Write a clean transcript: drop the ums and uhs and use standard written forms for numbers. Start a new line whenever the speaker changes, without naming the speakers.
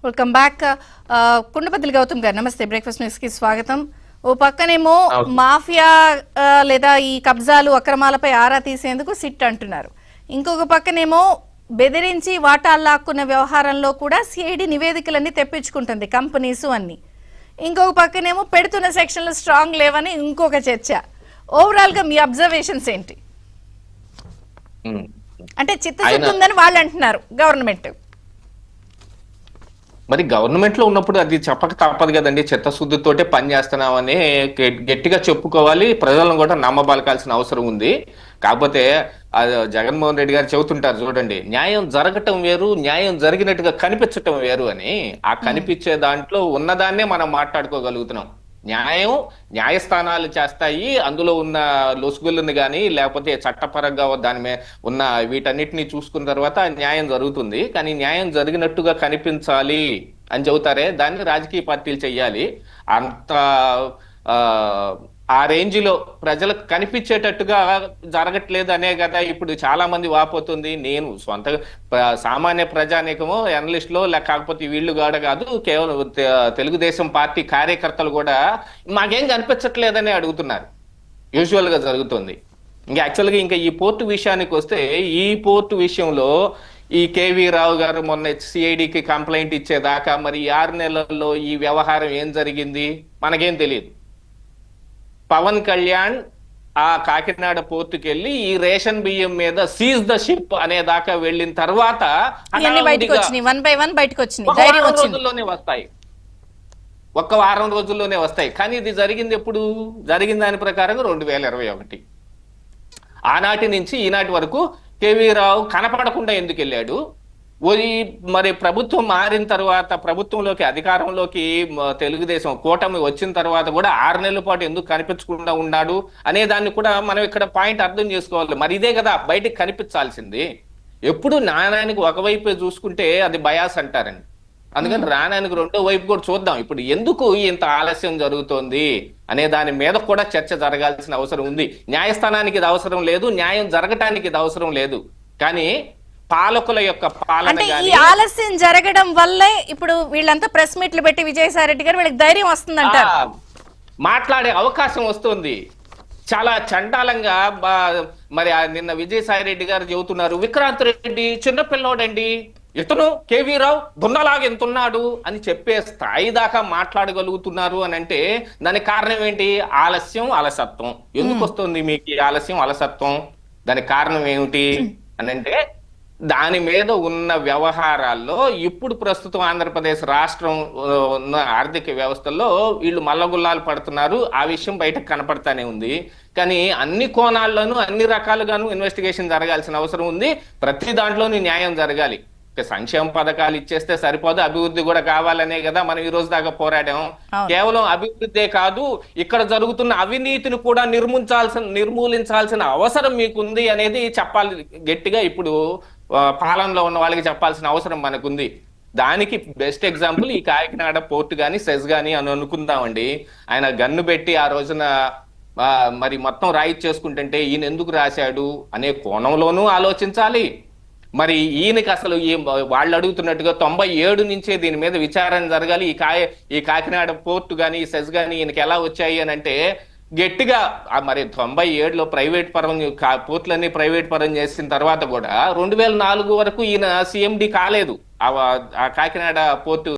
Welcome back. కుండబద్దలు Gautam గారు నమస్తే. Breakfast news కి స్వాగతం. ఓ పక్కనేమో మాఫియా లేదా ఈ కబ్జాలు అక్రమాలపై ఆరా తీసేందుకు సిట్ అంటున్నారు. ఇంకొక పక్కనేమో బెదిరించి వాటాలు లాక్కున్న వ్యవహారంలో కూడా సిఐడి నివేదికలన్నీ తెప్పించుకుంటుంది కంపెనీస్ అన్ని. ఇంకొక పక్కనేమో పెడుతున్న సెక్షన్లు స్ట్రాంగ్ లేవని ఇంకొక చర్చ. ఓవరాల్ గా మీ అబ్జర్వేషన్స్ ఏంటి? అంటే చిత్తశుద్ధి ఉందని వాళ్ళు అంటున్నారు గవర్నమెంట్.
మరి గవర్నమెంట్ లో ఉన్నప్పుడు అది చెప్పక తప్పదు కదండి. చిత్తశుద్ధితోటే పని చేస్తున్నామని గట్టిగా చెప్పుకోవాలి, ప్రజలను కూడా నమ్మబలకాల్సిన అవసరం ఉంది. కాకపోతే జగన్మోహన్ రెడ్డి గారు చెబుతుంటారు చూడండి, న్యాయం జరగటం వేరు, న్యాయం జరిగినట్టుగా కనిపించటం వేరు అని. ఆ కనిపించే దాంట్లో ఉన్నదాన్నే మనం మాట్లాడుకోగలుగుతున్నాం. న్యాయస్థానాలు చేస్తాయి, అందులో ఉన్న లొసుగులను కానీ లేకపోతే చట్టపరంగా దాని మీద ఉన్న వీటన్నిటిని చూసుకున్న తర్వాత న్యాయం జరుగుతుంది. కానీ న్యాయం జరిగినట్టుగా కనిపించాలి అని చెబుతారే, దాన్ని రాజకీయ పార్టీలు చెయ్యాలి. అంత ఆ రేంజ్ లో ప్రజలకు కనిపించేటట్టుగా జరగట్లేదు అనే కదా ఇప్పుడు చాలా మంది వాపోతుంది. నేను సొంత సామాన్య ప్రజానీకమో ఎనలిస్టులో కాకపోతే వీళ్ళు కూడా కాదు, కేవలం తెలుగుదేశం పార్టీ కార్యకర్తలు కూడా మాకేం కనిపించట్లేదని అడుగుతున్నారు. యూజువల్ గా జరుగుతుంది. ఇంకా యాక్చువల్గా ఇంకా ఈ పోర్టు విషయానికి వస్తే, ఈ పోర్టు విషయంలో ఈ కేవీ రావు గారు మొన్న సిఐడికి కంప్లైంట్ ఇచ్చేదాకా మరి 6 నెలల్లో ఈ వ్యవహారం ఏం జరిగింది మనకేం తెలియదు. పవన్ కళ్యాణ్ ఆ కాకినాడ పోర్టుకి వెళ్ళి ఈ రేషన్ బియ్యం మీద సీజ్ ద షిప్ అనే దాకా వెళ్ళిన తర్వాత రోజుల్లోనే వస్తాయి, ఒక్క వారం రోజుల్లోనే వస్తాయి. కానీ ఇది జరిగింది ఎప్పుడు? జరిగిన దాని ప్రకారం 2021. ఆనాటి నుంచి ఈనాటి వరకు కేవీ రావు కనపడకుండా ఎందుకు వెళ్ళాడు? మరి ప్రభుత్వం మారిన తర్వాత, ప్రభుత్వంలోకి అధికారంలోకి తెలుగుదేశం కూటమి వచ్చిన తర్వాత కూడా 6 నెలల పాటు ఎందుకు కనిపించకుండా ఉన్నాడు అనే దాన్ని కూడా మనం ఇక్కడ పాయింట్ అర్థం చేసుకోవాలి. మరి ఇదే కదా బయటికి కనిపించాల్సింది. ఎప్పుడు నాణానికి ఒకవైపే చూసుకుంటే అది బయాస్ అంటారండి. అందుకని రానానికి రెండో వైపు కూడా చూద్దాం. ఇప్పుడు ఎందుకు ఇంత ఆలస్యం జరుగుతోంది అనే దాని మీద కూడా చర్చ జరగాల్సిన అవసరం ఉంది. న్యాయస్థానానికి ఇది అవసరం లేదు, న్యాయం జరగటానికి ఇది అవసరం లేదు. కానీ పాలకుల యొక్క పాలన
ఈ ఆలస్యం జరగడం వల్లే ఇప్పుడు వీళ్ళంతా ప్రెస్ మీట్లు పెట్టి విజయసాయి రెడ్డి గారు వీళ్ళకి ధైర్యం వస్తుందంటారు,
మాట్లాడే అవకాశం వస్తుంది. చాలా చండాలంగా మరి నిన్న విజయసాయి రెడ్డి గారు చెబుతున్నారు, విక్రాంత్ రెడ్డి చిన్నపిల్లోడండి, ఇతను కేవీ రావు దున్నలాగా ఎంతున్నాడు అని చెప్పే స్థాయి దాకా మాట్లాడగలుగుతున్నారు అని అంటే దానికి కారణం ఏంటి? ఆలస్యం, అలసత్వం. ఎందుకు వస్తుంది మీకు ఆలస్యం, అలసత్వం? దానికి కారణం ఏమిటి అని అంటే, దాని మీద ఉన్న వ్యవహారాల్లో ఇప్పుడు ప్రస్తుతం ఆంధ్రప్రదేశ్ రాష్ట్రం ఉన్న ఆర్థిక వ్యవస్థల్లో వీళ్ళు మల్లగుల్లాలు పడుతున్నారు. ఆ విషయం బయటకు కనపడతానే ఉంది. కానీ అన్ని కోణాల్లోనూ అన్ని రకాలుగాను ఇన్వెస్టిగేషన్ జరగాల్సిన అవసరం ఉంది. ప్రతి దాంట్లోనూ న్యాయం జరగాలి. సంక్షేమ పథకాలు ఇచ్చేస్తే సరిపోదు, అభివృద్ధి కూడా కావాలనే కదా మనం ఈ రోజు దాకా పోరాడాం. కేవలం అభివృద్ధే కాదు, ఇక్కడ జరుగుతున్న అవినీతిని కూడా నిర్మూలించాల్సిన అవసరం మీకుంది అనేది చెప్పాలి గట్టిగా. ఇప్పుడు పాలనలో ఉన్న వాళ్ళకి చెప్పాల్సిన అవసరం మనకుంది. దానికి బెస్ట్ ఎగ్జాంపుల్ ఈ కాకినాడ పోర్టు గాని సెజ్ గాని అని అనుకుందామండి. ఆయన గన్ను పెట్టి ఆ రోజున మరి మొత్తం రాయి చేసుకుంటుంటే ఈయన ఎందుకు రాశాడు అనే కోణంలోనూ ఆలోచించాలి. మరి ఈయనకి అసలు వాళ్ళు అడుగుతున్నట్టుగా 97 నుంచే దీని మీద విచారణ జరగాలి. ఈ కాకినాడ పోర్టు గాని ఈ సెజ్ గాని ఈయనకి ఎలా వచ్చాయి అని అంటే గట్టిగా మరి 97లో ప్రైవేట్ పరం పోర్టులన్నీ ప్రైవేట్ పరం చేసిన తర్వాత కూడా 2004 వరకు ఈయన CMD కాలేదు ఆ కాకినాడ పోర్టు